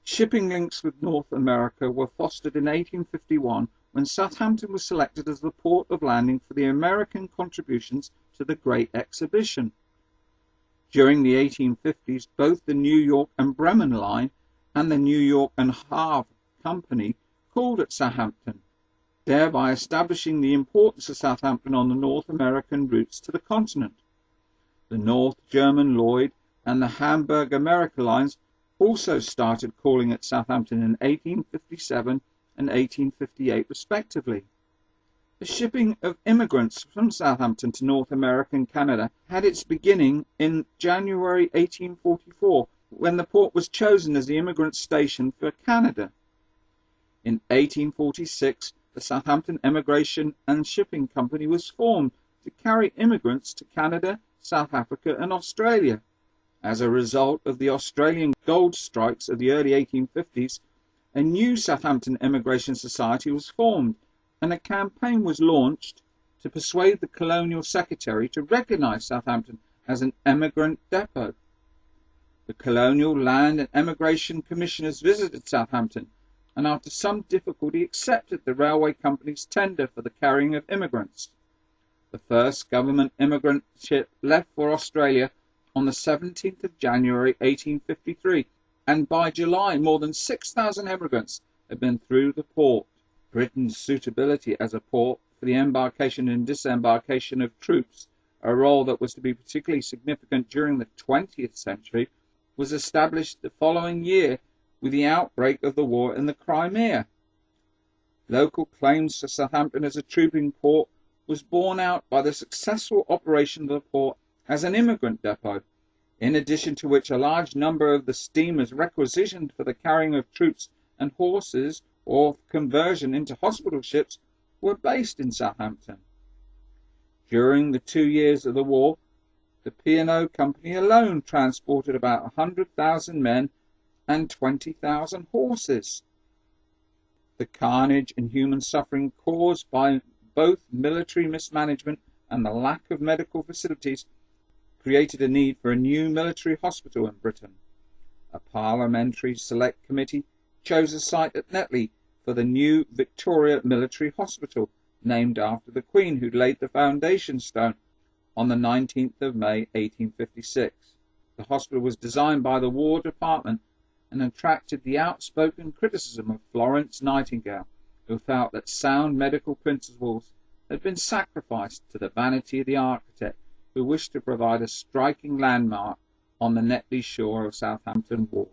Shipping links with North America were fostered in 1851 when Southampton was selected as the port of landing for the American contributions to the Great Exhibition. During the 1850s, both the New York and Bremen Line and the New York and Havre Company called at Southampton, thereby establishing the importance of Southampton on the North American routes to the continent. The North German Lloyd and the Hamburg America lines also started calling at Southampton in 1857 and 1858 respectively. The shipping of immigrants from Southampton to North America and Canada had its beginning in January 1844, when the port was chosen as the immigrant station for Canada. In 1846, the Southampton Emigration and Shipping Company was formed to carry immigrants to Canada, South Africa and Australia. As a result of the Australian gold strikes of the early 1850s, a new Southampton Emigration Society was formed, and a campaign was launched to persuade the Colonial Secretary to recognise Southampton as an emigrant depot. The Colonial Land and Emigration Commissioners visited Southampton, and after some difficulty accepted the railway company's tender for the carrying of immigrants. The first government immigrant ship left for Australia on the 17th of January 1853, and by July more than 6,000 emigrants had been through the port. Britain's suitability as a port for the embarkation and disembarkation of troops, a role that was to be particularly significant during the 20th century, was established the following year with the outbreak of the war in the Crimea. Local claims to Southampton as a trooping port was borne out by the successful operation of the port as an immigrant depot, in addition to which a large number of the steamers requisitioned for the carrying of troops and horses or conversion into hospital ships were based in Southampton. During the 2 years of the war, the P&O Company alone transported about 100,000 men and 20,000 horses. The carnage and human suffering caused by both military mismanagement and the lack of medical facilities created a need for a new military hospital in Britain. A parliamentary select committee chose a site at Netley for the new Victoria Military Hospital, named after the Queen, who laid the foundation stone on the 19th of May 1856. The hospital was designed by the War Department and attracted the outspoken criticism of Florence Nightingale, who felt that sound medical principles had been sacrificed to the vanity of the architect, who wished to provide a striking landmark on the Netley shore of Southampton water.